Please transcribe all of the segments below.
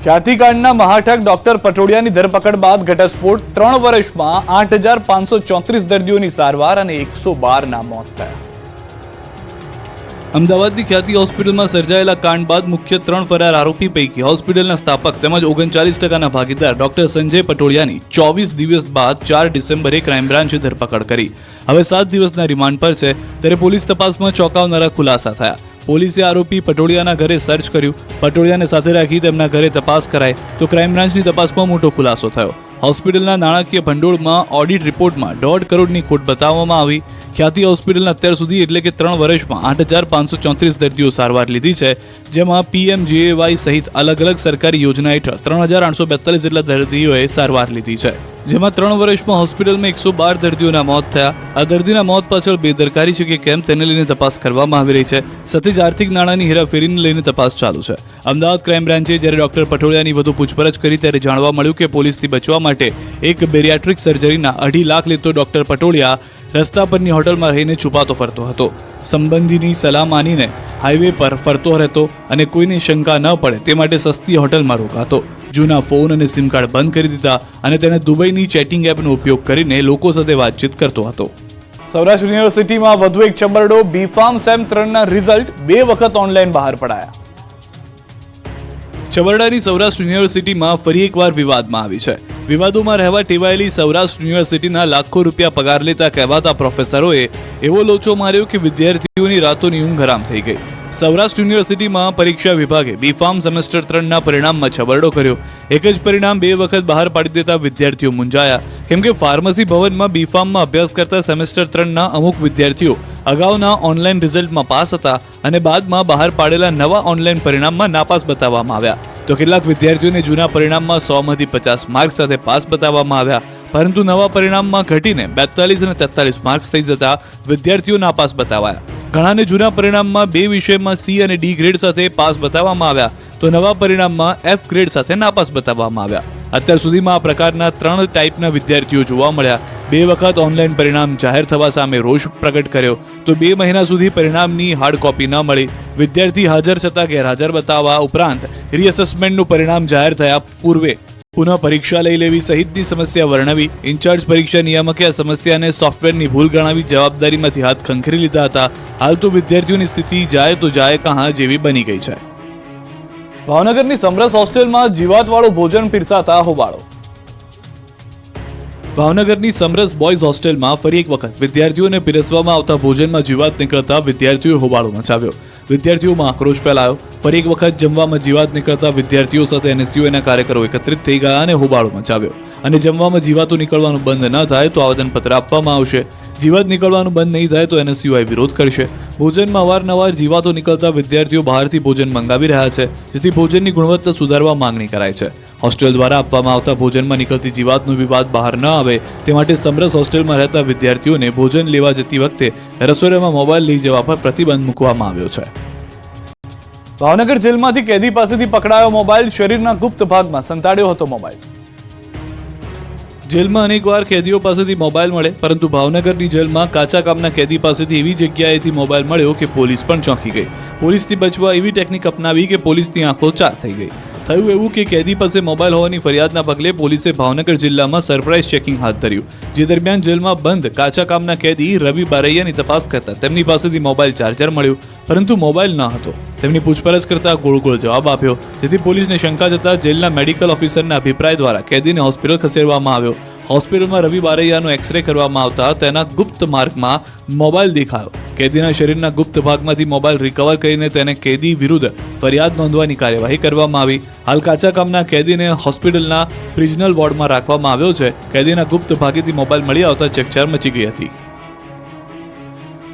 ખ્યાતિકાંડના મહાઠગ doctor પટોડિયાની ધરપકડ બાદ ઘટસ્ફોટ 3 વર્ષમાં 8,534 દર્દીઓની સારવાર અને 112ના મોત થયા। અમદાવાદની ખ્યાતિ હોસ્પિટલમાં સર્જાયેલા કાંડ બાદ મુખ્ય 3 ફરાર આરોપી પૈકી હોસ્પિટલના સ્થાપક તેમજ 39% ભાગીદાર ડોક્ટર સંજય પટોડિયાની 24 દિવસ બાદ 4 ડિસેમ્બરે ક્રાઇમ બ્રાન્ચે ધરપકડ કરી। હવે 7 દિવસના રિમાન્ડ પર છે, ત્યારે પોલીસ તપાસમાં ચોંકાવનારા ખુલાસા થયા। પોલીસે આરોપી પટોડિયાના ઘરે સર્ચ કર્યું। પટોડિયાને સાથે રાખી તેમના ઘરે તપાસ કરાઈ તો ક્રાઇમ બ્રાન્ચની તપાસમાં મોટો ખુલાસો થયો। હોસ્પિટલના નાણાકીય ભંડોળમાં ઓડિટ રિપોર્ટમાં 1.5 કરોડની ખોટ બતાવવામાં આવી। ખ્યાતિ હોસ્પિટલના અત્યાર સુધી એટલે કે 3 વર્ષમાં 8,534 દર્દીઓ સારવાર લીધી છે, જેમાં PMJAY સહિત અલગ અલગ સરકારી યોજના હેઠળ 3,842 જેટલા દર્દીઓએ સારવાર લીધી છે, જેમાં 3 વર્ષમાં હોસ્પિટલમાં 112 દર્દીઓના મોત થયા। આ દર્દીના મોત પાછળ બેદરકારી છે કે કેમ તેને લઈને તપાસ કરવામાં આવી રહી છે, સાથે જ આર્થિક નાણાંની હેરાફેરીને લઈને તપાસ ચાલુ છે। અમદાવાદ ક્રાઇમ બ્રાન્ચે જ્યારે ડોક્ટર પટોડિયાની વધુ પૂછપરછ કરી ત્યારે જાણવા મળ્યું કે પોલીસથી બચવા માટે એક બેરિયાટ્રિક સર્જરીના 2.5 લાખ લેતો ડોક્ટર પટોડિયા રસ્તા પરની હોટલમાં રહીને છુપાતો ફરતો હતો। સંબંધીની સલાહ માનીને હાઈવે પર ફરતો રહેતો અને કોઈની શંકા ન પડે તે માટે સસ્તી હોટલમાં રોકાતો। જૂના ફોન અને સિમ કાર્ડ બંધ કરી દીધા અને તેને દુબઈની ચેટિંગ એપનો ઉપયોગ કરીને લોકો સાથે વાતચીત કરતો હતો। સૌરાષ્ટ્ર યુનિવર્સિટીમાં વધુ એક ચબરડો બીફાર્મ સેમ 3ના રિઝલ્ટ 2 વખત ઓનલાઈન બહાર પડાયા। ચબરડાની સૌરાષ્ટ્ર યુનિવર્સિટીમાં ફરી એકવાર વિવાદમાં આવી છે। વિવાદોમાં રહેવા ટેવાયેલી સૌરાષ્ટ્ર યુનિવર્સિટીના લાખો રૂપિયા પગાર લેતા કહેવાતા પ્રોફેસરોએ એવો લોચો માર્યો કે વિદ્યાર્થીઓની રાતોની ઊંઘ હરામ થઈ ગઈ। સૌરાષ્ટ્ર યુનિવર્સિટીમાં પરીક્ષા વિભાગે બીફાર્મ સેમેસ્ટર 3ના પરિણામમાં છબરડો કર્યો। એક જ પરિણામ 2 વખત બહાર પાડી દેતા વિદ્યાર્થીઓ મૂંઝાયા, કેમ કે ફાર્મસી ભવનમાં બીફાર્મમાં અભ્યાસ કરતા સેમેસ્ટર 3ના અમુક વિદ્યાર્થીઓ અગાઉના ઓનલાઈન રિઝલ્ટમાં પાસ હતા અને બાદમાં બહાર પાડેલા નવા ઓનલાઈન પરિણામમાં નાપાસ બતાવવામાં આવ્યા। તો કેટલાક વિદ્યાર્થીઓને જૂના પરિણામમાં 100માંથી 50 માર્ક્સ સાથે પાસ બતાવવામાં આવ્યા, પરંતુ નવા પરિણામમાં ઘટીને 42 અને 43 માર્ક્સ થઈ જતા વિદ્યાર્થીઓ નાપાસ બતાવાયા। ઘણાને જૂના પરિણામમાં 2 વિષયમાં C અને D ગ્રેડ સાથે પાસ બતાવવામાં આવ્યા, તો નવા પરિણામમાં F ગ્રેડ સાથે નાપાસ બતાવવામાં આવ્યા। અત્યાર સુધીમાં આ પ્રકારના 3 ટાઈપના વિદ્યાર્થીઓ જોવા મળ્યા। 2 વખત ઓનલાઈન પરિણામ જાહેર થવા સામે રોષ પ્રગટ કર્યો, તો 2 મહિના સુધી પરિણામની હાર્ડ કોપી ન મળી। વિદ્યાર્થી હાજર છતાં ગેરહાજર બતાવવા ઉપરાંત રીએસેસમેન્ટનું પરિણામ જાહેર થયા પૂર્વે પુનઃ પરીક્ષા લઈ લેવી સહિતની સમસ્યા વર્ણવી। ઇન્ચાર્જ પરીક્ષા નિયામકે આ સમસ્યાને સોફ્ટવેરની ભૂલ ગણાવી જવાબદારીમાંથી હાથ ખંખેરી લીધા હતા। હાલ તો વિદ્યાર્થીઓની સ્થિતિ જાય તો જાય કહાં જેવી બની ગઈ છે। ભાવનગરની સમરસ હોસ્ટેલમાં જીવાતવાળું ભોજન પીરસાતા હોબાળો। ભાવનગરની સમરસ બોયઝ હોસ્ટેલમાં ફરી એક વખત વિદ્યાર્થીઓને પીરસવામાં આવતા ભોજનમાં જીવાત નીકળતા વિદ્યાર્થીઓએ હોબાળો મચાવ્યો। વિદ્યાર્થીઓમાં આક્રોશ ફેલાયો। ફરી એક વખત જમવામાં જીવાત નીકળતા વિદ્યાર્થીઓ સાથે NSUના કાર્યકરો એકત્રિત થઈ ગયા અને હોબાળો મચાવ્યો। અને જમવામાં જીવાતો નીકળવાનું બંધ ન થાય તો આવેદનપત્ર આપવામાં આવશે। જીવાત નીકળવાનું બંધ નહીં થાય તો NSUI વિરોધ કરશે। ભોજનમાં અવારનવાર જીવાતો નીકળતા વિદ્યાર્થીઓ બહારથી ભોજન મંગાવી રહ્યા છે, જેથી ભોજનની ગુણવત્તા સુધારવા માંગણી કરાઈ છે। હોસ્ટેલ દ્વારા આપવામાં આવતા ભોજનમાં નીકળતી જીવાતનો વિવાદ બહાર ન આવે તે માટે સમરસ હોસ્ટેલમાં રહેતા વિદ્યાર્થીઓને ભોજન લેવા જતી વખતે રસોડામાં મોબાઈલ લઈ જવા પર પ્રતિબંધ મૂકવામાં આવ્યો છે। ભાવનગર જેલમાંથી કેદી પાસેથી પકડાયો મોબાઈલ, શરીરના ગુપ્ત ભાગમાં સંતાડ્યો હતો મોબાઈલ। જેલમાં અનેકવાર કેદીઓ પાસેથી મોબાઈલ મળે, પરંતુ ભાવનગરની જેલમાં કાચા કામના કેદી પાસેથી એવી જગ્યાએથી મોબાઈલ મળ્યો કે પોલીસ પણ ચોંકી ગઈ। પોલીસથી બચવા એવી ટેકનિક અપનાવી કે પોલીસની આંખો ચાર થઈ ગઈ। થયું એવું કે કેદી પાસે મોબાઈલ હોવાની ફરિયાદના પગલે પોલીસે ભાવનગર જિલ્લામાં સરપ્રાઇઝ ચેકિંગ હાથ ધર્યું, જે દરમિયાન જેલમાં બંધ કાચા કામના કેદી રવિ બારૈયાની તપાસ કરતા તેમની પાસેથી મોબાઈલ ચાર્જર મળ્યું, પરંતુ મોબાઈલ ન હતો। તેમની પૂછપરછ કરતા ગોળ જવાબ આપ્યો, જેથી પોલીસને શંકા જતા જેલના મેડિકલ ઓફિસરના અભિપ્રાય દ્વારા કેદીને હોસ્પિટલ ખસેડવામાં આવ્યો। હોસ્પિટલમાં રવિ બારૈયાનો એક્સરે કરવામાં આવતા તેના ગુપ્ત માર્ગમાં મોબાઈલ દેખાયો। કેદીના શરીરના ગુપ્ત ભાગમાંથી મોબાઈલ રિકવર કરીને તેને કેદી વિરુદ્ધ ફરિયાદ નોંધવાની કાર્યવાહી કરવામાં આવી। હાલ કાચા કામના કેદીને હોસ્પિટલના પ્રિઝનલ વોર્ડમાં રાખવામાં આવ્યો છે। કેદીના ગુપ્ત ભાગેથી મોબાઈલ મળી આવતા ચકચાર મચી ગઈ હતી।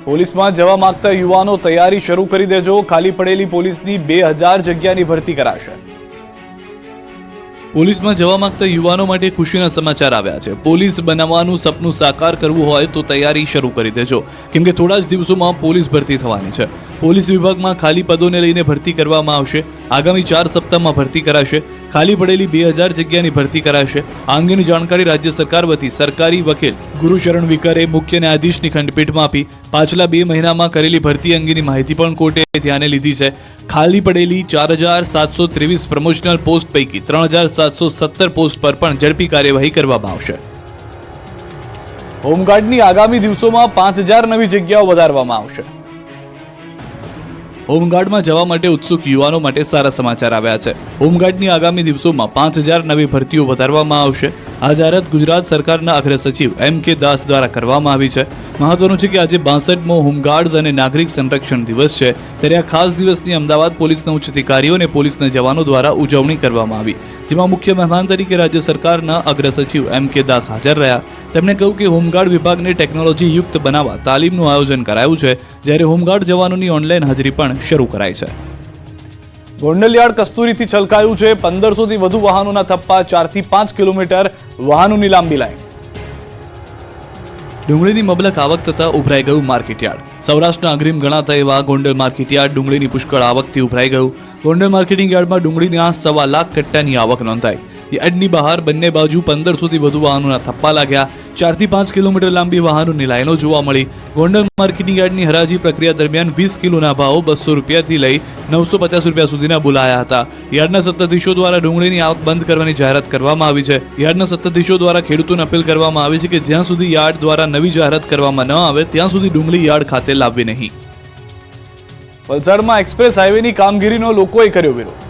પોલીસમાં જવા માંગતા યુવાનો તૈયારી શરૂ કરી દેજો, ખાલી પડેલી પોલીસની 2000 જગ્યાની ભરતી કરાશે। પોલીસમાં જવા માંગતા યુવાનો માટે ખુશીના સમાચાર આવ્યા છે। પોલીસ બનવાનું સપનું સાકાર કરવું હોય તો તૈયારી શરૂ કરી દેજો, કેમ કે થોડા જ દિવસોમાં પોલીસ ભરતી થવાની છે। પોલીસ વિભાગમાં ખાલી પદોને લઈને ભરતી કરવામાં આવશે। આગામી 4 સપ્તાહમાં ભરતી કરાશે। ખાલી પડેલી 2000 જગ્યાની ભરતી કરાશે। આ અંગેની જાણકારી રાજ્ય સરકાર વતી સરકારી વકીલ ગુરુશરણ વિકરે મુખ્ય ન્યાયાધીશની ખંડપીઠમાં આપી. પાછલા 2 મહિનામાં કરેલી ભરતી અંગેની માહિતી પણ કોર્ટે ધ્યાને લીધી છે. ખાલી પડેલી 4723 પ્રમોશનલ પોસ્ટ પૈકી 3717 પોસ્ટ પર પણ ઝડપી કાર્યવાહી કરવામાં આવશે. હોમગાર્ડની આગામી દિવસોમાં 5000 નવી જગ્યાઓ વધારવામાં આવશે. હોમગાર્ડમાં જવા માટે ઉત્સુક યુવાનો માટે સારા સમાચાર આવ્યા છે. હોમગાર્ડની આગામી દિવસોમાં 5000 નવી ભરતીઓ વધારવામાં આવશે. આ જાહેરાત ગુજરાત સરકારના અગ્ર સચિવ M.K. દાસ દ્વારા કરવામાં આવી છે. મહત્વનું છે કે આજે 62મો હોમગાર્ડ્સ અને નાગરિક સંરક્ષણ દિવસ છે, ત્યારે આ ખાસ દિવસની અમદાવાદ પોલીસના ઉચ્ચ અધિકારીઓ અને પોલીસના જવાનો દ્વારા ઉજવણી કરવામાં આવી, જેમાં મુખ્ય મહેમાન તરીકે રાજ્ય સરકારના અગ્ર સચિવ M.K. દાસ હાજર રહ્યા. તેમણે કહ્યું કે હોમગાર્ડ વિભાગને ટેકનોલોજી યુક્ત બનાવવા તાલીમનું આયોજન કરાયું છે, જ્યારે હોમગાર્ડ જવાનોની ઓનલાઈન હાજરી પણ શરૂ કરાઈ છે. ગોંડલયાર્ડ કસ્તુરીથી છલકાયું છે. 1500થી વધુ વાહનોના થપ્પા, 4 થી 5 કિલોમીટર વાહનોની લાંબી લાઈન. ડુંગળીની મબલક આવક થતા ઉભરાઈ ગયું માર્કેટયાર્ડ. સૌરાષ્ટ્રના અગ્રીમ ગણાતા એવા ગોંડલ માર્કેટયાર્ડ ડુંગળીની પુષ્કળ આવકથી ઉભરાઈ ગયું. ગોંડલ માર્કેટિંગ યાર્ડમાં ડુંગળીના 1.25 લાખ કટ્ટાની આવક નોંધાઈ. યાર્ડની બહાર બંને બાજુ 1500થી વધુ વાહનોના થપ્પા લાગ્યા. 4 થી 5 કિલોમીટર લાંબી વાહનોની લાઈનો જોવા મળી. ગોંડલ માર્કેટિંગ યાર્ડની હરાજી પ્રક્રિયા દરમિયાન 20 કિલોના ભાવ 200 રૂપિયાથી લઈ 950 રૂપિયા સુધીના બોલાયા હતા. યાર્ડના સત્તાધીશો દ્વારા ડુંગળીની આવક બંધ કરવાની જાહેરાત કરવામાં આવી છે. યાર્ડના સત્તાધીશો દ્વારા ખેડૂતોને અપીલ કરવામાં આવી છે કે જ્યાં સુધી યાર્ડ દ્વારા નવી જાહેરાત કરવામાં ન આવે ત્યાં સુધી ડુંગળી યાર્ડ ખાતે લાવવી નહીં. વલસાડમાં એક્સપ્રેસ હાઈવેની કામગીરીનો લોકોએ કર્યો વિરોધ.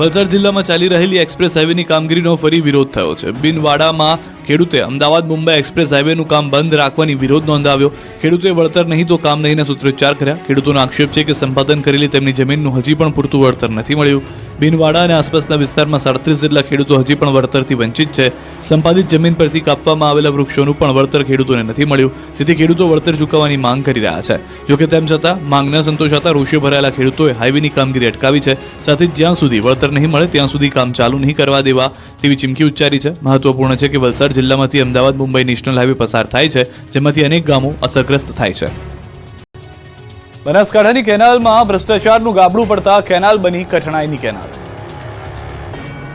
વલસાડ જિલ્લામાં ચાલી રહેલી એક્સપ્રેસ હાઈવેની કામગીરીનો ફરી વિરોધ થયો છે. બિનવાડામાં ખેડૂતે અમદાવાદ મુંબઈ એક્સપ્રેસ હાઈવેનું કામ બંધ રાખવાની વિરોધ નોંધાવ્યો. ખેડૂતોએ વળતર નહીં તો કામ નહીંના સૂત્રોચ્ચાર કર્યા. ખેડૂતોનો આક્ષેપ છે કે સંપાદન કરેલી તેમની જમીનનું હજી પણ પૂરતું વળતર નથી મળ્યું. બિનવાડા અને આસપાસના વિસ્તારમાં 37 જેટલા ખેડૂતો હજી પણ વળતરથી વંચિત છે. સંપાદિત જમીન પરથી કાપવામાં આવેલા વૃક્ષોનું પણ વળતર ખેડૂતોને નથી મળ્યું, જેથી ખેડૂતો વળતર ચૂકવવાની માંગ કરી રહ્યા છે. જોકે તેમ છતાં માંગ ન સંતોષાતા રોષે ભરાયેલા ખેડૂતોએ હાઈવેની કામગીરી અટકાવી છે. સાથે જ જ્યાં સુધી વળતર નહીં મળે ત્યાં સુધી કામ ચાલુ નહીં કરવા દેવા તેવી ચીમકી ઉચ્ચારી છે. મહત્વપૂર્ણ છે કે વલસાડ જિલ્લામાંથી અમદાવાદ મુંબઈ નેશનલ હાઈવે પસાર થાય છે, જેમાંથી અનેક ગામો અસરગ્રસ્ત થાય છે. બનાસકાંઠાની કેનાલમાં ભ્રષ્ટાચારનું ગાબડું પડતા કેનાલ બની કઠણાઈની કેનાલ.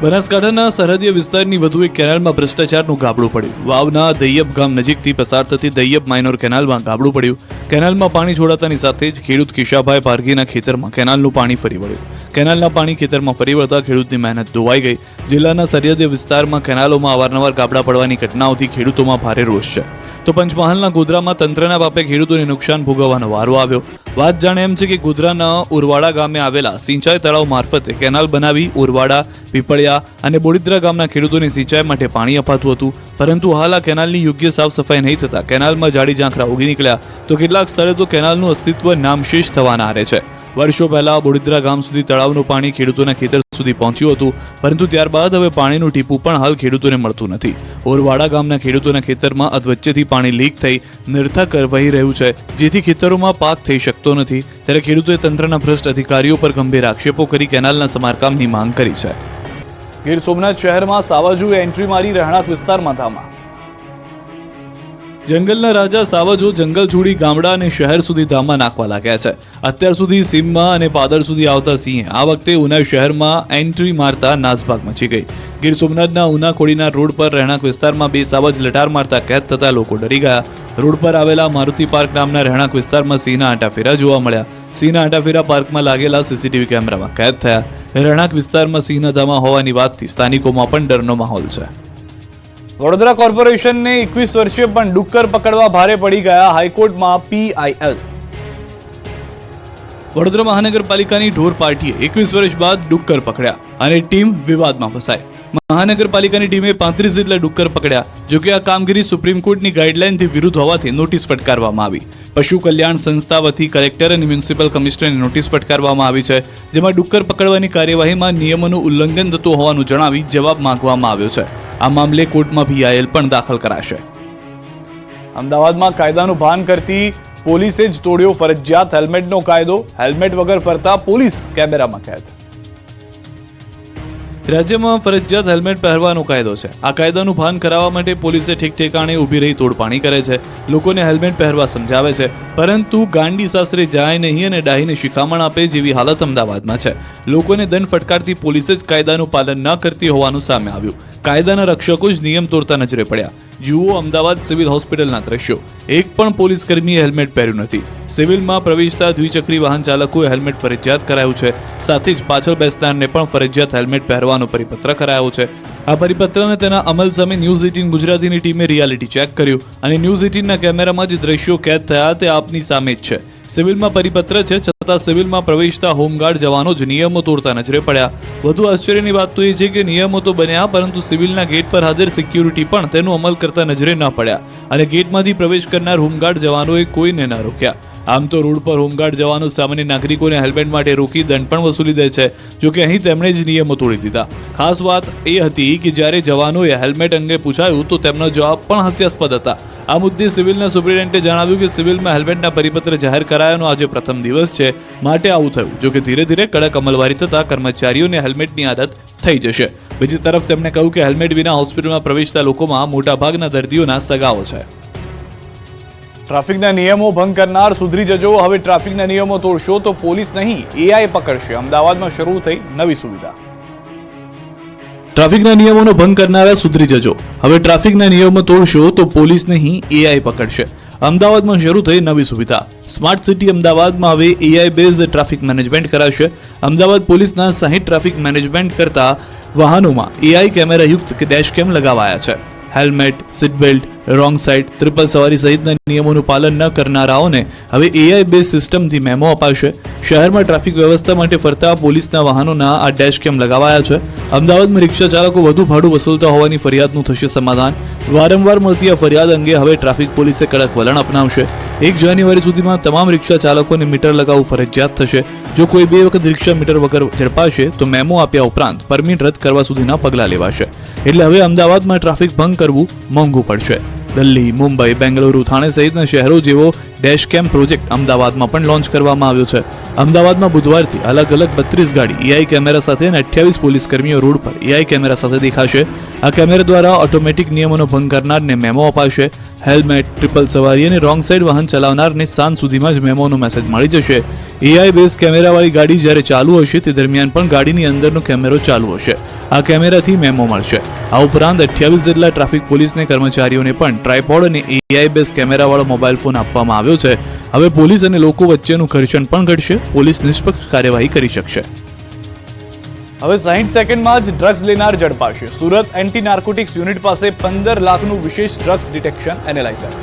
બનાસકાંઠાના સરહદીય વિસ્તારની વધુ એક કેનાલમાં ભ્રષ્ટાચારનું ગાબડું પડ્યું. વાવના દૈયબ ગામ નજીકથી પસાર થતી દૈયબ માઇનોર કેનાલમાં ગાબડું પડ્યું. કેનાલમાં પાણી છોડાતાની સાથે જ ખેડૂત કિશાભાઈ પારગીના ખેતરમાં કેનાલનું પાણી ફરી વળ્યું. કેનાલના પાણી ખેતરમાં ફરી વળતા ખેડૂતની મહેનત ધોવાઈ ગઈ. જિલ્લાના સરહદીય વિસ્તારમાં કેનાલોમાં અવારનવાર ગાબડા પડવાની ઘટનાઓથી ખેડૂતોમાં ભારે રોષ છે. તો પંચમહાલના ગોધરામાં તંત્રના પાપે ખેડૂતોને નુકસાન ભોગવવાનો વારો આવ્યો. વાત જાણે એમ છે કે ગોધરાના ઉરવાડા ગામે આવેલા સિંચાઈ તળાવ મારફતે કેનાલ બનાવી ઉરવાડા, પીપળિયા અને બોડીદ્રા ગામના ખેડૂતોને સિંચાઈ માટે પાણી અપાતું હતું. પરંતુ હાલ આ કેનાલની યોગ્ય સાફ સફાઈ નહીં થતા કેનાલમાં જાડી ઝાંખરા ઉગી નીકળ્યા, તો કેટલાક સ્થળે તો કેનાલનું અસ્તિત્વ નામશેષ થવાના આરે છે. વર્ષો પહેલા બોડીદ્રા ગામ સુધી તળાવનું પાણી ખેડૂતોના ખેતર સુધી પહોંચ્યું હતું, પરંતુ ત્યારબાદ હવે પાણીનું ટીપું પણ હાલ ખેડૂતોને મળતું નથી. ઓરવાડા ગામના ખેડૂતોના ખેતરમાં અધવચ્ચેથી પાણી લીક થઈ નિર્થક વહી રહ્યું છે, જેથી ખેતરોમાં પાક થઈ શકતો નથી. ત્યારે ખેડૂતોએ તંત્રના ભ્રષ્ટ અધિકારીઓ પર ગંભીર આક્ષેપો કરી કેનાલના સમારકામની માંગ કરી છે. ગીર સોમનાથ શહેરમાં સાવજોએ એન્ટ્રી મારી રહેણાંક વિસ્તારમાં ધામા. જંગલના રાજા સાવજો જંગલ છોડી ગામડા અને શહેર સુધી ધામા નાખવા લાગ્યા છે. અત્યાર સુધી સીમમાં અને પાદર સુધી આવતા સિંહે આ વખતે ઉના શહેરમાં એન્ટ્રી મારતા નાસભાગ મચી ગઈ. ગીર સોમનાથના ઉના કોડીના રોડ પર રહેણાંક વિસ્તારમાં 2 સાવજ લટાર મારતા કેદ થતા લોકો ડરી ગયા. રોડ પર આવેલા મારુતિ પાર્ક નામના રહેણાંક વિસ્તારમાં સિંહના આંટાફેરા જોવા મળ્યા. સિંહના આંટાફેરા પાર્કમાં લાગેલા સીસીટીવી કેમેરામાં કેદ થયા. રહેણાંક વિસ્તારમાં સિંહના ધામા હોવાની વાતથી સ્થાનિકોમાં પણ ડરનો માહોલ છે. વડોદરા કોર્પોરેશનને 21 વર્ષે પણ ડુક્કર પકડવા ભારે પડી ગયા. હાઈકોર્ટમાં PIL. વડોદરા મહાનગરપાલિકાની ઢોર પાર્ટીએ 21 વર્ષ બાદ ડુક્કર પકડ્યા અને ટીમ વિવાદમાં ફસાઈ. મહાનગરપાલિકાની ટીમે 35 જેટલા ડુક્કર પકડ્યા. જોકે આ કામગીરી સુપ્રીમ કોર્ટની ગાઈડલાઈનથી વિરુદ્ધ હોવાથી નોટિસ ફટકારવામાં આવી. પશુ કલ્યાણ સંસ્થા વતી કલેક્ટર અને મ્યુનિસિપલ કમિશનરને નોટિસ ફટકારવામાં આવી છે, જેમાં ડુક્કર પકડવાની કાર્યવાહીમાં નિયમોનું ઉલ્લંઘન થતું હોવાનું જણાવી જવાબ માંગવામાં આવ્યો છે. આ મામલે કોર્ટમાં PIL પણ દાખલ કરાશે. અમદાવાદમાં કાયદાનું ભાન કરતી પોલીસે જ તોડ્યો ફરજિયાત હેલ્મેટનો કાયદો. હેલ્મેટ વગર ફરતા પોલીસ કેમેરામાં કેદ. રાજ્યમાં ફરજિયાત હેલ્મેટ પહેરવાનો કાયદો છે. આ કાયદાનું ભાન કરાવવા માટે પોલીસે ઠેક ઠેકાણે ઊભી રહી તોડપાણી કરે છે. લોકોને હેલ્મેટ પહેરવા સમજાવે છે, પરંતુ ગાંડી સાસરે જાય નહીં અને ડાહીને શિખામણ આપે જેવી હાલત અમદાવાદમાં છે. લોકોને દંડ ફટકારતી પોલીસે જ કાયદાનું પાલન ન કરતી હોવાનું સામે આવ્યું. કાયદાના રક્ષકો જ નિયમ તોડતા નજરે પડ્યા. જુઓ અમદાવાદ સિવિલ હોસ્પિટલના દ્રશ્યો. એક પણ પોલીસ કર્મીએ હેલ્મેટ પહેર્યું નથી. સિવિલમાં પ્રવેશતા દ્વિચક્રી વાહન ચાલકોએ હેલ્મેટ ફરજિયાત કરાયું છે. સાથે જ પાછળ બેસનારને પણ ફરજિયાત હેલ્મેટ પહેરવાનો પરિપત્ર કરાયો છે. આ પરિપત્ર અને તેના અમલ સામે ન્યૂઝ 18 ગુજરાતીની ટીમે રિયાલિટી ચેક કર્યું અને ન્યૂઝ 18ના કેમેરામાં જે દ્રશ્યો કેદ થયા તે આપની સામે જ છે. સિવિલમાં પરિપત્ર છે, છતાં સિવિલમાં પ્રવેશતા હોમગાર્ડ જવાનો જ નિયમો તોડતા નજરે પડ્યા. વધુ આશ્ચર્યની વાત તો એ છે કે નિયમો તો બન્યા, પરંતુ સિવિલના ગેટ પર હાજર સિક્યુરિટી પણ તેનો અમલ કરતા નજરે ન પડ્યા અને ગેટમાંથી પ્રવેશ કરનાર હોમગાર્ડ જવાનોએ કોઈને ન રોક્યા. આમ તો રોડ પર હોમગાર્ડ જવાનો સામાન્ય નાગરિકોને હેલ્મેટ માટે રોકી દંડ પણ વસૂલી દે છે. જોકે અહીં તેમણે જ નિયમો તોડી દીધા. ખાસ વાત એ હતી કે જ્યારે જવાનોએ હેલ્મેટ અંગે પૂછાયું તો તેમનો જવાબ પણ હાસ્યાસ્પદ હતા. આ મુદ્દે સિવિલના સુપ્રિન્ટેન્ડન્ટે જણાવ્યું કે સિવિલમાં હેલ્મેટના પરિપત્ર જાહેર કરાયાનો આજે પ્રથમ દિવસ છે, માટે આવું થયું. જોકે ધીરે ધીરે કડક અમલવારી થતા કર્મચારીઓને હેલ્મેટની આદત થઈ જશે. બીજી તરફ તેમણે કહ્યું કે હેલ્મેટ વિના હોસ્પિટલમાં પ્રવેશતા લોકોમાં મોટાભાગના દર્દીઓના સગાઓ છે. ટ્રાફિકના નિયમો ભંગ કરનાર સુધરી જજો. હવે ટ્રાફિકના નિયમો તોડશો તો પોલીસ નહીં, AI પકડશે. અમદાવાદમાં શરૂ થઈ નવી સુવિધા. ટ્રાફિકના નિયમોનો ભંગ કરનારા સુધરી જજો. હવે ટ્રાફિકના નિયમો તોડશો તો પોલીસ નહીં, AI પકડશે. અમદાવાદમાં શરૂ થઈ નવી સુવિધા. સ્માર્ટ સિટી અમદાવાદમાં હવે AI બેઝડ ટ્રાફિક મેનેજમેન્ટ કરાશે. અમદાવાદ પોલીસના 60 ટ્રાફિક મેનેજમેન્ટ કરતા વાહનોમાં AI કેમેરાયુક્ત ડેશ કેમ લગાવાયા છે. Helmet, seat belt, wrong side, triple સવારી સહિતના નિયમોનું પાલન ન કરનારાઓને હવે AI બેઝ સિસ્ટમથી મેમો અપાશે. શહેરમાં ટ્રાફિક વ્યવસ્થા માટે ફરતા પોલીસના વાહનોના આ ડેશ કેમ લગાવાયા છે. અમદાવાદમાં રિક્ષા ચાલકો વધુ ભાડું વસૂલતા હોવાની ફરિયાદનું થશે સમાધાન. વારંવાર મળતી આ ફરિયાદ અંગે હવે ટ્રાફિક પોલીસે કડક વલણ અપનાવશે. 1 જાન્યુઆરી સુધીમાં તમામ રિક્ષા ચાલકોને મીટર લગાવવું ફરજિયાત થશે. જો કોઈ 2 વખત રિક્ષા મીટર વગર ઝડપાશે તો મેમો આપ્યા ઉપરાંત પરમિટ રદ કરવા સુધીના પગલાં લેવાશે. એટલે હવે અમદાવાદમાં ટ્રાફિક ભંગ કરવું મોંઘું પડશે. દિલ્હી, મુંબઈ, બેંગલુરુ, થાણે સહિતના શહેરો જેવો ડેશ કેમ પ્રોજેક્ટ અમદાવાદમાં પણ લોન્ચ કરવામાં આવ્યો છે. અમદાવાદમાં બુધવારથી અલગ 32 ગાડી AI કેમેરા સાથે અને 28 પોલીસ કર્મીઓ રોડ પર AI કેમેરા સાથે દેખાશે. આ કેમેરા દ્વારા ઓટોમેટિક નિયમોનો ભંગ કરનારને મેમો અપાશે. હેલ્મેટ, ટ્રિપલ સવારી અને રોંગ સાઇડ વાહન ચલાવનારને સાંજ સુધીમાં જ મેમોનો મેસેજ મળી જશે. AI બેઝ કેમેરાવાળી ગાડી જ્યારે ચાલુ હશે તે દરમિયાન પણ ગાડીની અંદરનો કેમેરો ચાલુ હશે. આ કેમેરાથી મેમો મળશે. આ ઉપરાંત 28 જેટલા ટ્રાફિક પોલીસને કર્મચારીઓને પણ ટ્રાયપોડ અને AI બેઝ કેમેરાવાળો મોબાઈલ ફોન આપવામાં આવ્યો છે. હવે પોલીસ અને લોકો વચ્ચેનું ઘર્ષણ પણ ઘટશે. પોલીસ નિષ્પક્ષ કાર્યવાહી કરી શકશે. હવે 60 સેકન્ડમાં જ ડ્રગ્સ લેનાર ઝડપાશે. સુરત એન્ટી નાર્કોટિક્સ યુનિટ પાસે 15 લાખનું વિશેષ ડ્રગ્સ ડિટેક્શન એનાલાઇઝર.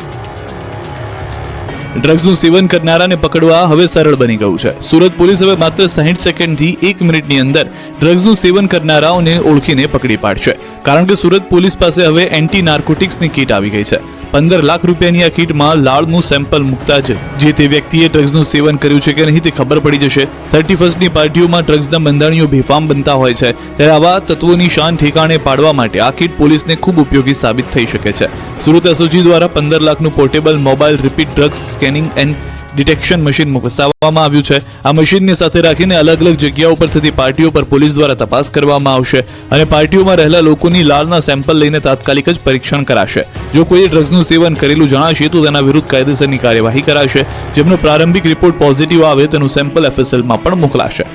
ડ્રગ્સનું સેવન કરનારાને પકડવા હવે સરળ બની ગયું છે. સુરત પોલીસ હવે માત્ર 60 સેકન્ડથી 1 મિનિટની અંદર ડ્રગ્સનું સેવન કરનારાઓને ઓળખીને પકડી પાડશે. કારણ કે સુરત પોલીસ પાસે હવે એન્ટી નાર્કોટિક્સની કીટ આવી ગઈ છે. 15 લાખ રૂપિયાની આ કીટમાં લાળનું સેમ્પલ મૂકતા જ જે તે વ્યક્તિએ ડ્રગ્સનું સેવન કર્યું છે કે નહીં તે ખબર પડી જશે. 31ની પાર્ટીઓમાં ડ્રગ્સના બંધાણીઓ બેફામ બનતા હોય છે, ત્યારે આવા તત્વોની શાન ઠેકાણે પાડવા માટે આ કીટ પોલીસને ખૂબ ઉપયોગી સાબિત થઈ શકે છે. સુરત SOG દ્વારા 15 લાખનું portable mobile repeat drugs scanning and detection machine વિકસાવવામાં આવ્યું છે. આ મશીનને સાથે રાખીને અલગ જગ્યાઓ પર થતી પાર્ટીઓ પર પોલીસ દ્વારા તપાસ કરવામાં આવશે અને પાર્ટીઓમાં રહેલા લોકોની લાળના સેમ્પલ લઈને તાત્કાલિક જ પરીક્ષણ કરાશે. જો કોઈએ ડ્રગ્સનું સેવન કરેલું જણાશે તો તેના વિરુદ્ધ કાયદેસરની કાર્યવાહી કરાશે. જેમનો પ્રારંભિક રિપોર્ટ પોઝિટિવ આવે તેનું સેમ્પલ FSLમાં પણ મોકલાશે.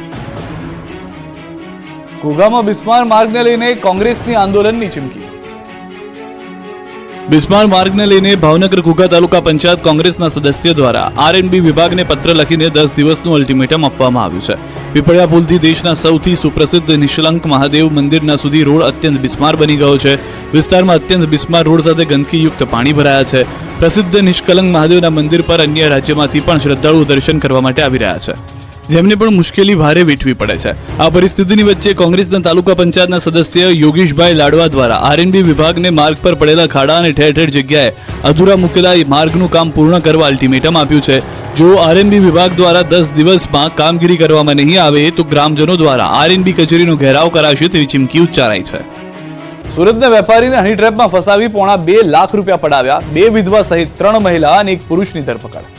ઘોઘામાં બિસ્માર માર્ગને લઈને કોંગ્રેસની આંદોલનની ચીમકી. બિસ્માર માર્ગને લઈને ભાવનગર ઘોઘા તાલુકા પંચાયત કોંગ્રેસના સદસ્ય દ્વારા RNB વિભાગને પત્ર લખીને 10 દિવસનું અલ્ટિમેટમ આપવામાં આવ્યું છે. પીપળિયા પુલથી દેશના સૌથી સુપ્રસિદ્ધ નિષ્કલંક મહાદેવ મંદિરના સુધી રોડ અત્યંત બિસ્માર બની ગયો છે. વિસ્તારમાં અત્યંત બિસ્માર રોડ સાથે ગંદકીયુક્ત પાણી ભરાયા છે. પ્રસિદ્ધ નિષ્કલંક મહાદેવના મંદિર પર અન્ય રાજ્યમાંથી પણ શ્રદ્ધાળુઓ દર્શન કરવા માટે આવી રહ્યા છે, જેમને પણ મુશ્કેલી ભારે વેઠવી પડે છે. આ પરિસ્થિતિની વચ્ચે કોંગ્રેસના તાલુકા પંચાયતના સદસ્ય યોગેશભાઈ લાડવા દ્વારા RNB વિભાગને માર્ગ પર પડેલા ખાડા અને ઠેર જગ્યાએ અધૂરા મૂકેલા માર્ગનું કામ પૂર્ણ કરવા અલ્ટિમેટમ આપ્યું છે. જો RNB વિભાગ દ્વારા 10 દિવસમાં કામગીરી કરવામાં નહીં આવે તો ગ્રામજનો દ્વારા RNB કચેરીનો ઘેરાવ કરાશે તેવી ચીમકી ઉચ્ચારાઈ છે. સુરતના વેપારીને હની ટ્રેપમાં ફસાવી પોણા 2 લાખ રૂપિયા પડાવ્યા. 2 વિધવા સહિત 3 મહિલા અને 1 પુરુષની ધરપકડ.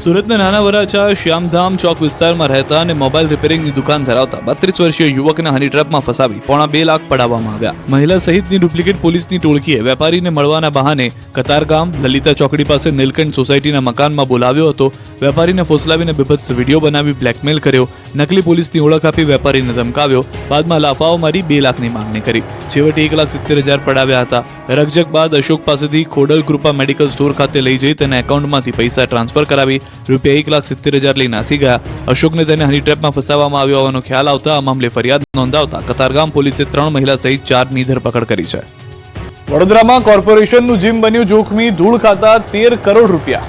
સુરતના નાના વરાછા શ્યામધામ ચોક વિસ્તારમાં રહેતા અને મોબાઈલ રિપેરિંગની દુકાન ધરાવતા 32 વર્ષીય યુવકને હની ટ્રેપમાં ફસાવી પોણા 2 લાખ પડાવવામાં આવ્યા. મહિલા સહિતની ડુપ્લિકેટ પોલીસની ટોળકીએ વેપારીને મળવાના બહાને કતારગામ લલિતા ચોકડી પાસે નીલકંઠ સોસાયટીના મકાનમાં બોલાવ્યો હતો. વેપારીને ફોસલાવીને બીભત્સ વિડીયો બનાવી બ્લેકમેલ કર્યો. નકલી પોલીસની ઓળખ આપી વેપારીને ધમકાવ્યો. બાદમાં લાફાઓ મારી 2 લાખની માંગણી કરી. છેવટે 1,70,000 પડાવ્યા હતા. રકઝક બાદ અશોક પાસેથી ખોડલ કૃપા મેડિકલ સ્ટોર ખાતે લઈ જઈ તેના એકાઉન્ટમાંથી પૈસા ટ્રાન્સફર કરાવી રૂપિયા 1,70,000 લઈ નાસી ગયા. અશોકને તેને હની ટ્રેપમાં ફસાવવામાં આવ્યો હોવાનો ખ્યાલ આવતા આ મામલે ફરિયાદ નોંધાવતા કતારગામ પોલીસે 3 મહિલા સહિત 4ની ધરપકડ કરી છે. વડોદરામાં કોર્પોરેશનનું જીમ બન્યું જોખમી, ધૂળ ખાતા 13 કરોડ રૂપિયા.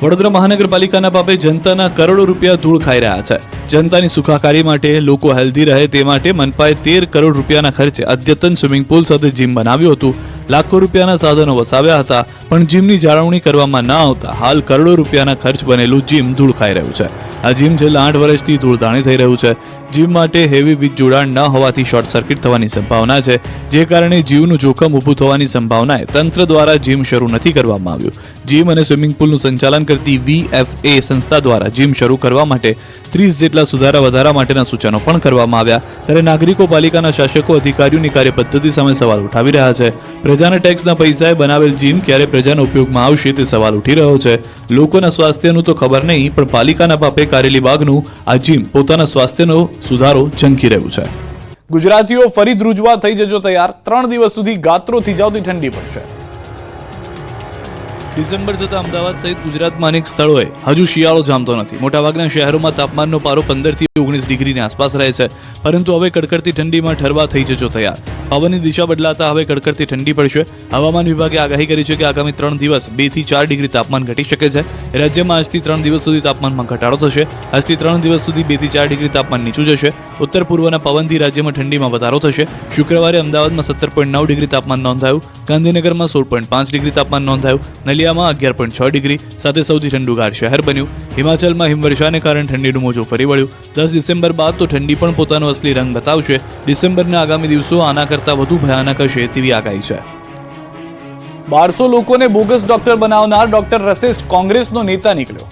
વડોદરા મહાનગરપાલિકાના પાપે જનતાના કરોડો રૂપિયા ધૂળ ખાઈ રહ્યા છે. જનતાની સુખાકારી માટે, લોકો હેલ્ધી રહે તે માટે મનપાએ 13 કરોડ રૂપિયાના ખર્ચે અદ્યતન સ્વિમિંગ પુલ સાથે જીમ બનાવ્યું હતું. લાખો રૂપિયાના સાધનો વસાવ્યા હતા, પણ જીમની જાળવણી કરવામાં ન આવતા હાલ કરોડો રૂપિયાના ખર્ચ બનેલું જીમ ધૂળ ખાઈ રહ્યું છે. આ જીમ છેલ્લા 8 વર્ષથી ધૂળધાણી થઈ રહ્યું છે. જીમ માટે હેવી વીજ જોડાણ ન હોવાથી શોર્ટ સર્કિટ થવાની સંભાવના છે, જે કારણે જીવનું જોખમ ઊભું થવાની સંભાવનાએ તંત્ર દ્વારા જીમ શરૂ નથી કરવામાં આવ્યું. જીમ અને સ્વિમિંગ પુલનું સંચાલન કરતી VFA સંસ્થા દ્વારા જીમ શરૂ કરવા માટે 30 જેટલા સુધારા વધારા માટેના સૂચનો પણ કરવામાં આવ્યા. ત્યારે નાગરિકો પાલિકાના શાસકો અધિકારીઓની કાર્યપદ્ધતિ સામે સવાલ ઉઠાવી રહ્યા છે. પ્રજાના ટેક્સના પૈસાએ બનાવેલ જીમ ક્યારે પ્રજાના ઉપયોગમાં આવશે તે સવાલ ઉઠી રહ્યો છે. લોકોના સ્વાસ્થ્યનું તો ખબર નહીં, પણ પાલિકાના પાપે કારેલી બાગનું આ જીમ પોતાના સ્વાસ્થ્યનો સુધારો ઝંખી રહ્યું છે. ગુજરાતીઓ ફરી ધ્રુજવા થઈ જજો તૈયાર. 3 દિવસ સુધી ગાત્રો થીજાવતી ઠંડી પડશે. ડિસેમ્બર જતા અમદાવાદ સહિત ગુજરાતમાં અનેક સ્થળોએ હજુ શિયાળો જામતો નથી. મોટાભાગના શહેરોમાં તાપમાનનો પારો 15 થી 19 ડિગ્રીની આસપાસ રહે છે, પરંતુ હવે કડકડતી ઠંડીમાં ઠરવા થઈ જજો તૈયાર. પવનની દિશા બદલાતા હવે કડકડતી ઠંડી પડશે. હવામાન વિભાગે આગાહી કરી છે કે આગામી 3 દિવસ 2 થી 4 ડિગ્રી તાપમાન ઘટી શકે છે. રાજ્યમાં આજથી 3 દિવસ સુધી તાપમાનમાં ઘટાડો થશે. આજથી 3 દિવસ સુધી 2 થી 4 ડિગ્રી તાપમાન નીચું જશે. ઉત્તર પૂર્વના પવનથી રાજ્યમાં ઠંડીમાં વધારો થશે. શુક્રવારે અમદાવાદમાં 17.9 ડિગ્રી તાપમાન નોંધાયું. ગાંધીનગરમાં 16.5 ડિગ્રી તાપમાન નોંધાયું. નલિયામાં 11.6 ડિગ્રી સાથે સૌથી ઠંડુગાર શહેર બન્યું. હિમાચલમાં હિમવર્ષાને કારણે ઠંડીનું મોજું ફરી વળ્યું. 10 ડિસેમ્બર બાદ તો ઠંડી પણ પોતાનો અસલી રંગ બતાવશે. ડિસેમ્બરના આગામી દિવસો આના કરતાં વધુ ભયાનક હશે તેવી આગાહી છે. 1200 લોકોને બોગસ ડોક્ટર બનાવનાર ડોક્ટર રસેશ કોંગ્રેસનો નેતા નીકળ્યો.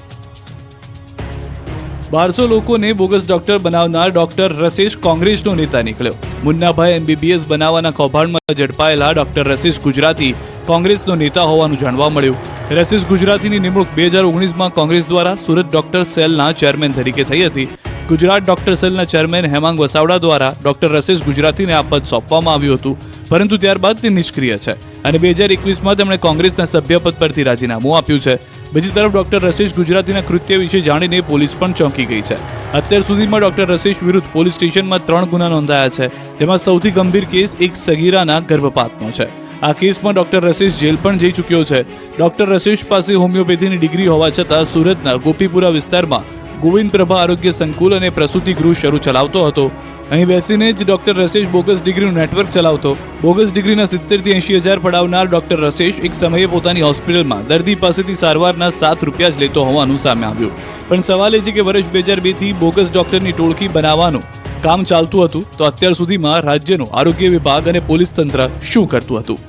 1200 લોકોને બોગસ ડોક્ટર બનાવનાર ડોક્ટર રસેશ કોંગ્રેસનો નેતા નીકળ્યો. મુન્નાભાઈ MBBS બનાવવાના કૌભાંડમાં ઝડપાયેલા ડોક્ટર રસેશ ગુજરાતી કોંગ્રેસનો નેતા હોવાનું જાણવા મળ્યું. રસેશ ગુજરાતીની નિમણૂક 2019માં કોંગ્રેસ દ્વારા સુરત ડોક્ટર સેલના ચેરમેન તરીકે થઈ હતી. ગુજરાત ડોક્ટર સેલના ચેરમેન હેમાંગ વસાવડા દ્વારા ડોક્ટર રસેશ ગુજરાતીને આ પદ સોંપવામાં આવ્યું હતું, પરંતુ ત્યારબાદ તે નિષ્ક્રિય છે અને 2021માં તેમણે કોંગ્રેસના સભ્યપદ પરથી રાજીનામું આપ્યું છે. બીજી તરફ ડોક્ટર રસેશ ગુજરાતીના કૃત્ય વિશે જાણીને પોલીસ પણ ચોંકી ગઈ છે. અત્યાર સુધીમાં ડોક્ટર રસેશ વિરુદ્ધ પોલીસ સ્ટેશનમાં 3 ગુના નોંધાયા છે, જેમાં સૌથી ગંભીર કેસ એક સગીરાના ગર્ભપાતનો છે. આ કેસમાં ડોક્ટર રસેશ જેલ પણ જઈ ચૂક્યો છે. ડોક્ટર રસેશ પાસે હોમિયોપેથીની ડિગ્રી હોવા છતાં સુરતના ગોપીપુરા વિસ્તારમાં ગોવિંદ પ્રભા આરોગ્ય સંકુલ અને પ્રસૂતિ ગૃહ શરૂ ચલાવતો હતો. અહીં બેસીને જ ડોક્ટર રસેશ બોગસ ડિગ્રીનું નેટવર્ક ચલાવતો. બોગસ ડિગ્રીના 70 થી 80 હજાર પડાવનાર ડોક્ટર રસેશ એક સમયે પોતાની હોસ્પિટલમાં દર્દી પાસેથી સારવારના 7 રૂપિયા જ લેતો હોવાનું સામે આવ્યું. પણ સવાલ એ છે કે વર્ષ 2002 થી બોગસ ડોક્ટરની ટોળકી બનાવવાનું કામ ચાલતું હતું, તો અત્યાર સુધીમાં રાજ્યનું આરોગ્ય વિભાગ અને પોલીસ તંત્ર શું કરતું હતું?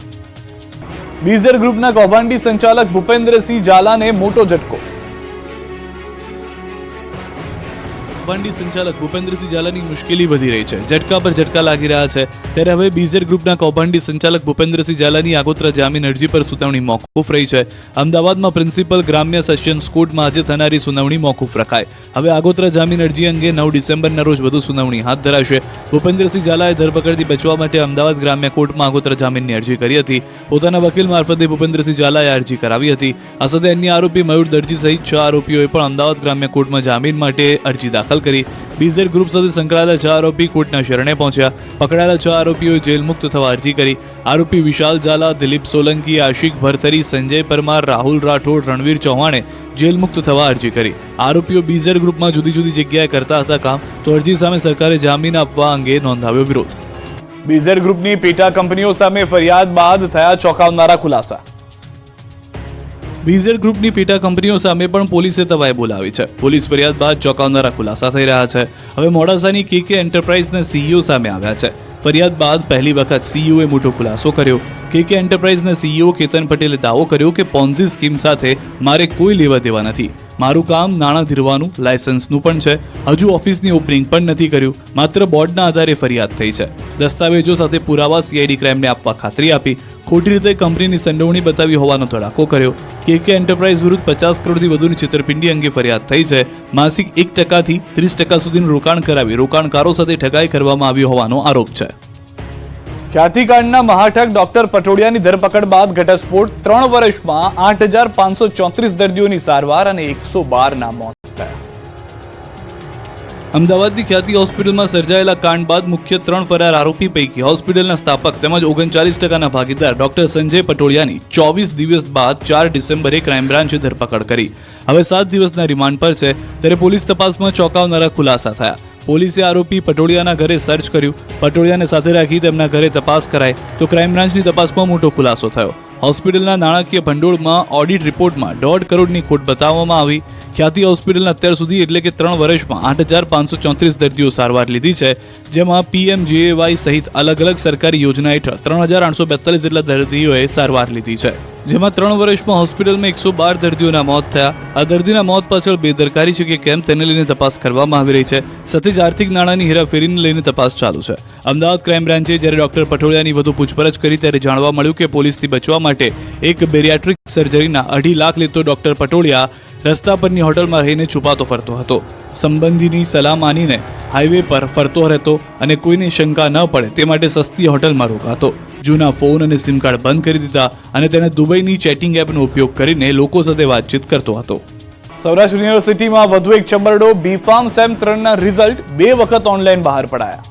બીઝર ગ્રુપના કૌભાંડી સંચાલક ભૂપેન્દ્રસિંહ ઝાલાને મોટો ઝટકો. કૌભાંડી સંચાલક ભૂપેન્દ્રસિંહ ઝાલાની મુશ્કેલી વધી રહી છે. ઝટકા પર ઝટકા લાગી રહ્યા છે. ત્યારે હવે બીઝર ગ્રુપના કૌભાંડી સંચાલક ભૂપેન્દ્રસિંહ ઝાલાની આગોતરા જામીન અરજી પર સુનાવણી મોકૂફ રહી છે. અમદાવાદમાં પ્રિન્સિપલ ગ્રામ્ય સેશન્સ કોર્ટમાં આજે થનારી સુનાવણી મોકૂફ રખાય. હવે આગોતરા જામીન અરજી અંગે 9 ડિસેમ્બરના રોજ વધુ સુનાવણી હાથ ધરાશે. ભૂપેન્દ્રસિંહ ઝાલાએ ધરપકડથી બચવા માટે અમદાવાદ ગ્રામ્ય કોર્ટમાં આગોતરા જામીનની અરજી કરી હતી. પોતાના વકીલ મારફતે ભૂપેન્દ્રસિંહ ઝાલાએ અરજી કરાવી હતી. આ સાથે અન્ય આરોપી મયુર દરજી સહિત 6 આરોપીઓએ પણ અમદાવાદ ગ્રામ્ય કોર્ટમાં જામીન માટે અરજી દાખલ કરી. બીઝર ગ્રુપ સાથે સંકળાયેલા 6 આરોપી કોર્ટના શરણે પહોંચ્યા. પકડાયેલા 6 આરોપીઓએ જેલ મુક્ત થવા અરજી કરી. આરોપી વિશાલ ઝાલા, દિલીપ સોલંકી, આશિક ભરથરી, સંજય પરમાર, રાહુલ રાઠોડ, રણવીર ચૌહાણે જેલ મુક્ત થવા અરજી કરી. આરોપીઓ બીઝર ગ્રુપમાં જુદી જુદી જગ્યાએ કરતા હતા કામ, તો અરજી સામે સરકારે જામીન આપવા અંગે નોંધાવ્યો વિરોધ. બીઝર ગ્રુપની પેટા કંપનીઓ સામે ફરિયાદ બાદ થયા ચોંકાવનારા ખુલાસા. બીઝર ગ્રુપની પેટા કંપનીઓ સામે પણ પોલીસે તવાઈ બોલાવી છે. પોલીસ ફરિયાદ બાદ ચોંકાવનારા ખુલાસા થઈ રહ્યા છે. હવે મોડાસાની KK એન્ટરપ્રાઇઝના CEO સામે આવ્યા છે. ફરિયાદ બાદ પહેલી વખત CEOએ મોટો ખુલાસો કર્યો. KK એન્ટરપ્રાઇઝના CEO કેતન પટેલે દાવો કર્યો કે પોન્ઝી સ્કીમ સાથે મારે કોઈ લેવા દેવા નથી. મારું કામ નાણાં ધીરવાનું, લાયસન્સનું પણ છે. હજુ ઓફિસની ઓપનિંગ પણ નથી કર્યું. માત્ર બોર્ડના આધારે ફરિયાદ થઈ છે. દસ્તાવેજો સાથે પુરાવા CID ક્રાઇમને આપવા ખાતરી આપી. ખોટી રીતે કંપનીની સંડોવણી બતાવી હોવાનો ધડાકો કર્યો. KK એન્ટરપ્રાઇઝ વિરુદ્ધ 50 કરોડથી વધુની છેતરપિંડી અંગે ફરિયાદ થઈ છે. માસિક 1% થી 30% સુધીનું રોકાણ કરાવી રોકાણકારો સાથે ઠગાઈ કરવામાં આવી હોવાનો આરોપ છે. ખ્યાતિકાંડના મહાઠગ ડોક્ટર પટોડિયાની ધરપકડ બાદ ઘટસ્ફોટ 3 વર્ષમાં 8,534 દર્દીઓની સારવાર અને 112ના મોત થયા. અમદાવાદની ખ્યાતિ હોસ્પિટલમાં સર્જાયેલા કાંડ બાદ મુખ્ય 3 ફરાર આરોપી પૈકી હોસ્પિટલના સ્થાપક તેમજ 39% ભાગીદાર ડોક્ટર સંજય પટોડિયાની 24 દિવસ બાદ 4 ડિસેમ્બરે ક્રાઇમ બ્રાન્ચે ધરપકડ કરી. હવે 7 દિવસના રિમાન્ડ પર છે, ત્યારે પોલીસ તપાસમાં ચોંકાવનારા ખુલાસા થયા. પોલીસે આરોપી પટોડિયાના ઘરે સર્ચ કર્યું. પટોડિયાને સાથે રાખી તેમના ઘરે તપાસ કરાઈ તો ક્રાઇમ બ્રાન્ચની તપાસમાં મોટો ખુલાસો થયો. હોસ્પિટલના નાણાકીય ભંડોળમાં ઓડિટ રિપોર્ટમાં 1.5 કરોડની ખોટ બતાવવામાં આવી. ખ્યાતિ હોસ્પિટલના અત્યાર સુધી એટલે કે 3 વર્ષમાં 8,534 દર્દીઓ સારવાર લીધી છે, જેમાં PMJAY સહિત અલગ અલગ સરકારી યોજના હેઠળ 3,842 જેટલા દર્દીઓએ સારવાર લીધી છે, જેમાં 3 વર્ષમાં હોસ્પિટલમાં 112 દર્દીઓના મોત થયા. આ દર્દીના મોત પાછળ બેદરકારી છે કે કેમ તેને લઈને તપાસ કરવામાં આવી રહી છે. સાથે જ આર્થિક નાણાંની હેરાફેરીને લઈને તપાસ ચાલુ છે. અમદાવાદ ક્રાઇમ બ્રાન્ચે જ્યારે ડોક્ટર પટોડિયાની વધુ પૂછપરછ કરી ત્યારે જાણવા મળ્યું કે પોલીસથી બચવા માટે એક બેરિયાટ્રિક સર્જરીના 2.5 લાખ લેતો ડોક્ટર પટોડિયા રસ્તા પરની હોટલમાં રહીને છુપાતો ફરતો હતો. સંબંધીની સલાહ માનીને હાઈવે પર ફરતો રહેતો અને કોઈની શંકા ન પડે તે માટે સસ્તી હોટલમાં રોકાતો. જૂના ફોન અને સિમ કાર્ડ બંધ કરી દીધા અને તેને દુબઈની ચેટિંગ એપનો ઉપયોગ કરીને લોકો સાથે વાતચીત કરતો હતો. સૌરાષ્ટ્ર યુનિવર્સિટીમાં વધુ એક ચંબરડો. બીફાર્મ સેમ 3ના રિઝલ્ટ 2 વખત ઓનલાઈન બહાર પડાયા.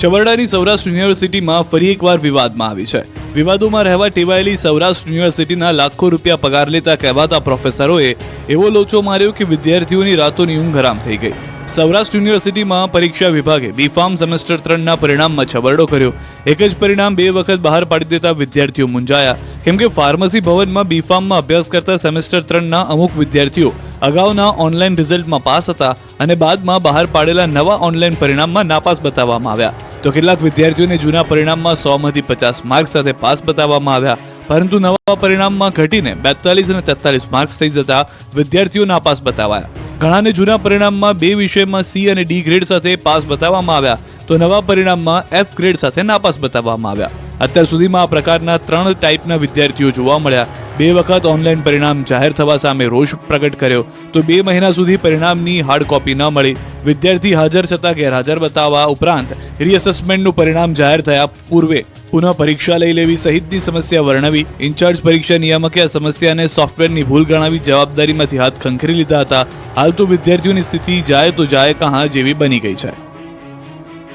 ચબરડાની સૌરાષ્ટ્ર યુનિવર્સિટીમાં ફરી એકવાર વિવાદમાં આવી છે. વિવાદોમાં રહેવા ટેવાયેલી સૌરાષ્ટ્ર યુનિવર્સિટીના લાખો રૂપિયા પગાર લેતા કહેવાતા પ્રોફેસરોએ એવો લોચો માર્યો કે વિદ્યાર્થીઓની રાતોની ઊંઘ હરામ થઈ ગઈ. સૌરાષ્ટ્ર યુનિવર્સિટીમાં પરીક્ષા વિભાગે બીફાર્મ સેમેસ્ટર 3ના પરિણામમાં છબરડો કર્યો. એક જ પરિણામ 2 વખત બહાર પાડી દેતા વિદ્યાર્થીઓ મૂંઝાયા, કેમ કે ફાર્મસી ભવનમાં બીફાર્મમાં અભ્યાસ કરતા સેમેસ્ટર 3ના અમુક વિદ્યાર્થીઓ અગાઉના ઓનલાઈન રિઝલ્ટમાં પાસ હતા અને બાદમાં બહાર પાડેલા નવા ઓનલાઈન પરિણામમાં નાપાસ બતાવવામાં આવ્યા. તો કેટલાક વિદ્યાર્થીઓને જૂના પરિણામમાં 100માંથી 50 માર્ક સાથે પાસ બતાવવામાં આવ્યા, પરંતુ નવા પરિણામમાં ઘટીને 42 અને 43 માર્ક્સ થઈ જતા વિદ્યાર્થીઓ નાપાસ બતાવાયા. ઘણાને જૂના પરિણામમાં 2 વિષયમાં C અને D ગ્રેડ સાથે પાસ બતાવવામાં આવ્યા, તો નવા પરિણામમાં F ગ્રેડ સાથે નાપાસ બતાવવામાં આવ્યા. અત્યાર સુધીમાં આ પ્રકારના 3 ટાઈપના વિદ્યાર્થીઓ જોવા મળ્યા. 2 વખત ઓનલાઈન પરિણામ જાહેર થવા સામે રોષ પ્રગટ કર્યો, તો 2 મહિના સુધી પરિણામની હાર્ડ કોપી ન મળી. વિદ્યાર્થી હાજર છતાં ગેરહાજર બતાવવા ઉપરાંત રીએસેસમેન્ટનું પરિણામ જાહેર થયા પૂર્વે પુનઃ પરીક્ષા લઈ લેવી સહિતની સમસ્યા વર્ણવી. ઇન્ચાર્જ પરીક્ષા નિયામકે આ સમસ્યાને સોફ્ટવેરની ભૂલ ગણાવી જવાબદારીમાંથી હાથ ખંખરી લીધા હતા. હાલ તો વિદ્યાર્થીઓની સ્થિતિ જાય તો જાય કહાં જેવી બની ગઈ છે.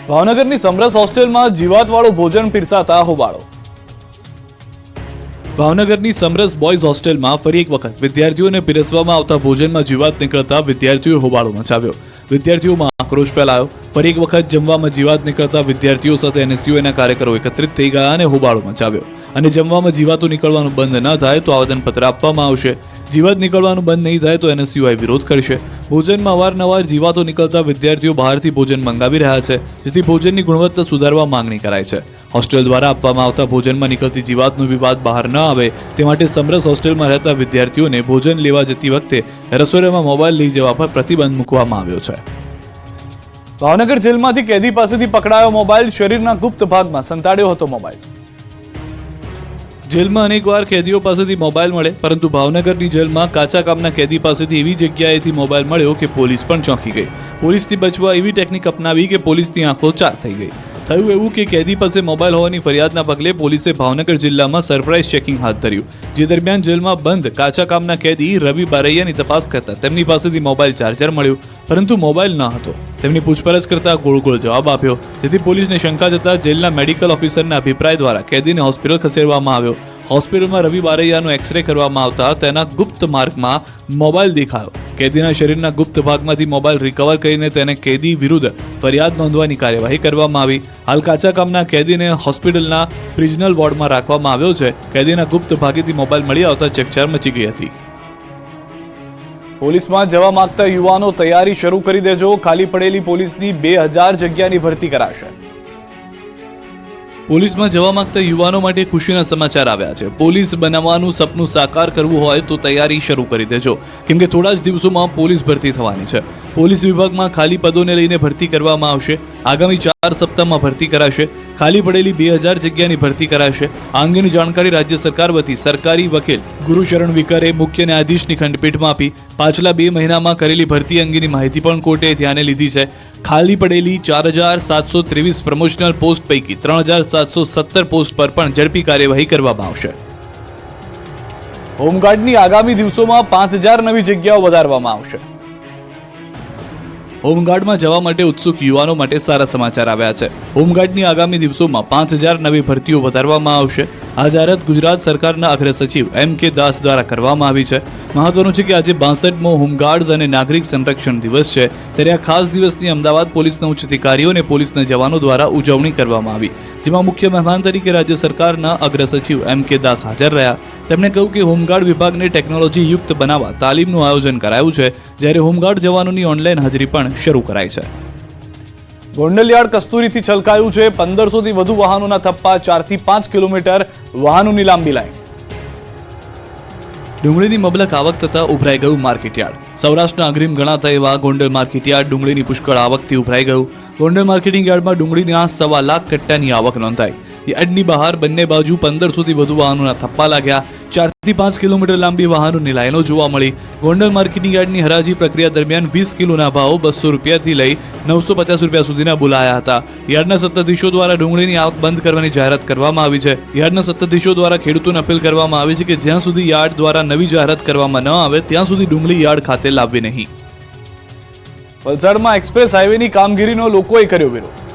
ભાવનગરની સમરસ હોસ્ટેલમાં જીવાતવાળું ભોજન પીરસાતા હોબાળો. ભાવનગરની સમરસ બોયઝ હોસ્ટેલમાં ફરી એક વખત વિદ્યાર્થીઓને પીરસવામાં આવતા ભોજનમાં જીવાત નીકળતા વિદ્યાર્થીઓએ હોબાળો મચાવ્યો. વિદ્યાર્થીઓમાં આક્રોશ ફેલાયો. ફરી એક વખત જમવામાં જીવાત નીકળતા વિદ્યાર્થીઓ સાથે NSUIના કાર્યકરો એકત્રિત થઈ ગયા અને હોબાળો મચાવ્યો. અને જમવામાં જીવાતો નીકળવાનું બંધ ન થાય તો આવેદનપત્ર આપવામાં આવશે. જીવાત નીકળવાનું બંધ નહીં થાય તો NSUI વિરોધ કરશે. ભોજનમાં અવારનવાર જીવાતો નીકળતા વિદ્યાર્થીઓ બહારથી ભોજન મંગાવી રહ્યા છે, જેથી ભોજનની ગુણવત્તા સુધારવા માંગણી કરાય છે. હોસ્ટેલ દ્વારા આપવામાં આવતા ભોજનમાં નીકળતી જીવાતનો વિવાદ બહાર ન આવે તે માટે સમરસ હોસ્ટેલમાં રહેતા વિદ્યાર્થીઓને ભોજન લેવા જતી વખતે રસોડામાં મોબાઈલ લઈ જવા પર પ્રતિબંધ મૂકવામાં આવ્યો છે. ભાવનગર જેલમાંથી કેદી પાસેથી પકડાયો મોબાઈલ. શરીરના ગુપ્ત ભાગમાં સંતાડ્યો હતો મોબાઈલ. જેલમાં અનેકવાર કેદીઓ પાસેથી મોબાઈલ મળે, પરંતુ ભાવનગરની જેલમાં કાચા કામના કેદી પાસેથી એવી જગ્યાએથી મોબાઈલ મળ્યો કે પોલીસ પણ ચોંકી ગઈ. પોલીસથી બચવા એવી ટેકનિક અપનાવી કે પોલીસની આંખો ચાર થઈ ગઈ. થયું એવું કે કેદી પાસે મોબાઈલ હોવાની ફરિયાદના પગલે પોલીસે ભાવનગર જિલ્લામાં સરપ્રાઇઝ ચેકિંગ હાથ ધર્યું. જે દરમિયાન જેલમાં બંધ કાચા કામના કેદી રવિ બારૈયાની તપાસ કરતા તેમની પાસેથી મોબાઈલ ચાર્જર મળ્યું, પરંતુ મોબાઈલ ન હતો. તેમની પૂછપરછ કરતા ગોળ ગોળ જવાબ આપ્યો, જેથી પોલીસને શંકા જતા જેલના મેડિકલ ઓફિસરના અભિપ્રાય દ્વારા કેદીને હોસ્પિટલ ખસેડવામાં આવ્યો. હોસ્પિટલમાં રવિ બારૈયાનો એક્સરે કરવામાં આવતા તેના ગુપ્ત માર્ગમાં મોબાઈલ દેખાયો. કેદીના શરીરના ગુપ્ત ભાગમાંથી મોબાઈલ રિકવર કરીને તેને કેદી વિરુદ્ધ ફરિયાદ નોંધવાની કાર્યવાહી કરવામાં આવી. હાલ કાચા કામના કેદીને હોસ્પિટલના પ્રિઝનલ વોર્ડમાં રાખવામાં આવ્યો છે. કેદીના ગુપ્ત ભાગેથી મોબાઈલ મળી આવતા ચકચાર મચી ગઈ હતી. પોલીસમાં જવા માંગતા યુવાનો તૈયારી શરૂ કરી દેજો. ખાલી પડેલી પોલીસની 2000 જગ્યાની ભરતી કરાશે. પોલીસમાં જવા માંગતા યુવાનો માટે ખુશીના સમાચાર આવ્યા છે. પોલીસ બનવાનું સપનું સાકાર કરવું હોય તો તૈયારી શરૂ કરી દેજો, કેમ કે થોડા જ દિવસોમાં પોલીસ ભરતી થવાની છે. પોલીસ વિભાગમાં ખાલી પદોને લઈને ભરતી કરવામાં આવશે. આગામી 4 સપ્તાહમાં ભરતી કરાશે. ખાલી પડેલી 2000 જગ્યાની ભરતી કરાશે। આ અંગેની જાણકારી રાજ્ય સરકાર વતી સરકારી વકીલ ગુરુશરણ વિકરે મુખ્ય ન્યાયાધીશની ખંડપીઠમાં આપી। પાછલા 2 મહિનામાં કરેલી ભરતી અંગેની માહિતી પણ કોર્ટે ધ્યાને લીધી છે। ખાલી પડેલી 4723 પ્રમોશનલ પોસ્ટ પૈકી 3717 પોસ્ટ પર પણ ઝડપી કાર્યવાહી કરવામાં આવશે। હોમગાર્ડની આગામી દિવસોમાં 5000 નવી જગ્યાઓ વધારવામાં આવશે। હોમગાર્ડમાં જવા માટે ઉત્સુક યુવાનો માટે સારા સમાચાર આવ્યા છે। હોમગાર્ડની આગામી દિવસોમાં 5000 નવી ભરતીઓ વધારવામાં આવશે। આ જાહેરાત ગુજરાત સરકારના અગ્ર સચિવ MK દાસ દ્વારા કરવામાં આવી છે। મહત્વનું છે કે આજે 62મો હોમગાર્ડ્સ અને નાગરિક સંરક્ષણ દિવસ છે, ત્યારે આ ખાસ દિવસની અમદાવાદ પોલીસના ઉચ્ચ અધિકારીઓ અને પોલીસના જવાનો દ્વારા ઉજવણી કરવામાં આવી, જેમાં મુખ્ય મહેમાન તરીકે રાજ્ય સરકારના અગ્ર સચિવ MK દાસ હાજર રહ્યા। તેમણે કહ્યું કે હોમગાર્ડ વિભાગને ટેકનોલોજી યુક્ત બનાવવા તાલીમનું આયોજન કરાયું છે, જ્યારે હોમગાર્ડ જવાનોની ઓનલાઈન હાજરી પણ શરૂ કરાઈ છે। ગોંડલ યાર્ડ કસ્તુરીથી છલકાયું છે। 1500થી વધુ વાહનોના થપ્પા, 4 થી 5 કિલોમીટર વાહનોની લાંબી લાઈન। ડુંગળીની મબલક આવક થતા ઉભરાઈ ગયું માર્કેટયાર્ડ। સૌરાષ્ટ્રના અગ્રીમ ગણાતા એવા ગોંડલ માર્કેટયાર્ડ ડુંગળીની પુષ્કળ આવકથી ઉભરાઈ ગયું। ગોંડલ માર્કેટિંગ યાર્ડમાં ડુંગળીના 1.25 લાખ કટ્ટાની આવક નોંધાઈ। યાર્ડની બહાર બંને બાજુ 1500થી વધુ વાહનોના થપ્પા લાગ્યા। 4 થી 5 કિલોમીટર લાંબી વાહનોની લાઈનો જોવા મળી। ગોંડલ માર્કેટિંગ યાર્ડની હરાજી પ્રક્રિયા દરમિયાન 20 કિલોના ભાવ 200 રૂપિયાથી લઈ 950 રૂપિયા સુધીના બોલાયા હતા। યાર્ડના સત્તાધીશો દ્વારા ડુંગળીની આવક બંધ કરવાની જાહેરાત કરવામાં આવી છે। યાર્ડના સત્તાધીશો દ્વારા ખેડૂતોને અપીલ કરવામાં આવી છે કે જ્યાં સુધી યાર્ડ દ્વારા નવી જાહેરાત કરવામાં ન આવે ત્યાં સુધી ડુંગળી યાર્ડ ખાતે લાવવી નહીં। વલસાડમાં એક્સપ્રેસ હાઈવેની કામગીરીનો લોકોએ કર્યો વિરોધ।